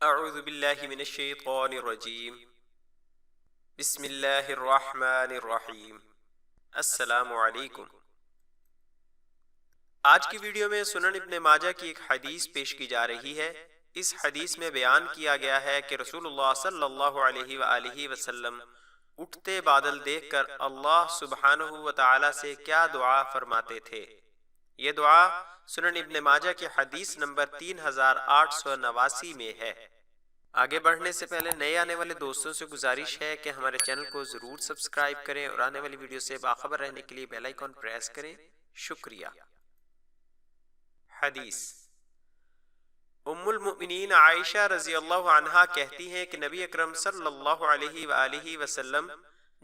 اعوذ باللہ من الشیطان الرجیم بسم اللہ الرحمن الرحیم السلام علیکم۔ آج کی ویڈیو میں سنن ابن ماجہ کی ایک حدیث پیش کی جا رہی ہے۔ اس حدیث میں بیان کیا گیا ہے کہ رسول اللہ صلی اللہ علیہ وآلہ وسلم اٹھتے بادل دیکھ کر اللہ سبحانہ وتعالی سے کیا دعا فرماتے تھے۔ یہ دعا سنن ابن ماجہ کی حدیث نمبر 3889 میں ہے۔ آگے بڑھنے سے پہلے نئے آنے والے دوستوں سے گزارش ہے کہ ہمارے چینل کو ضرور سبسکرائب کریں اور آنے والی ویڈیو سے باخبر رہنے کے لیے بیل آئیکن پریس کریں۔ شکریہ۔ حدیث ام المؤمنین عائشہ رضی اللہ عنہا کہتی ہیں کہ نبی اکرم صلی اللہ علیہ وآلہ وسلم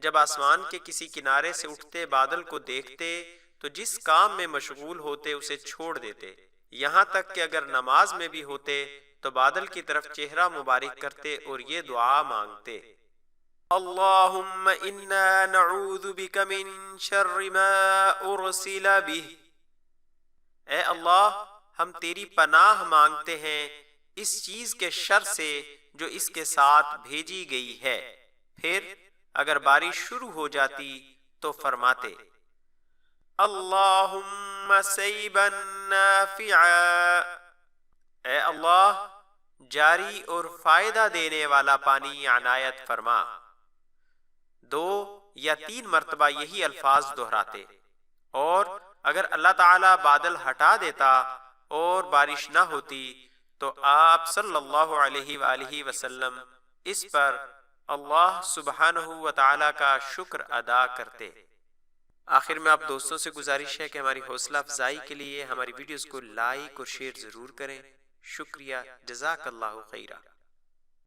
جب آسمان کے کسی کنارے سے اٹھتے بادل کو دیکھتے تو جس کام میں مشغول ہوتے اسے چھوڑ دیتے، یہاں تک کہ اگر نماز میں بھی ہوتے تو بادل کی طرف چہرہ مبارک کرتے اور یہ دعا مانگتے: اللہم انا نعوذ بک من شر ما ارسل بہ، اے اللہ ہم تیری پناہ مانگتے ہیں اس چیز کے شر سے جو اس کے ساتھ بھیجی گئی ہے۔ پھر اگر بارش شروع ہو جاتی تو فرماتے: اللہم سیبا نافعا، اے اللہ جاری اور فائدہ دینے والا پانی عنایت فرما۔ 2 یا 3 مرتبہ یہی الفاظ دہراتے، اور اگر اللہ تعالی بادل ہٹا دیتا اور بارش نہ ہوتی تو آپ صلی اللہ علیہ وآلہ وسلم اس پر اللہ سبحانہ وتعالی کا شکر ادا کرتے۔ آخر میں آپ دوستوں سے گزارش ہے کہ ہماری حوصلہ افزائی کے لیے ہماری ویڈیوز کو لائک اور شیئر ضرور کریں۔ شکریہ، جزاک اللہ خیرہ۔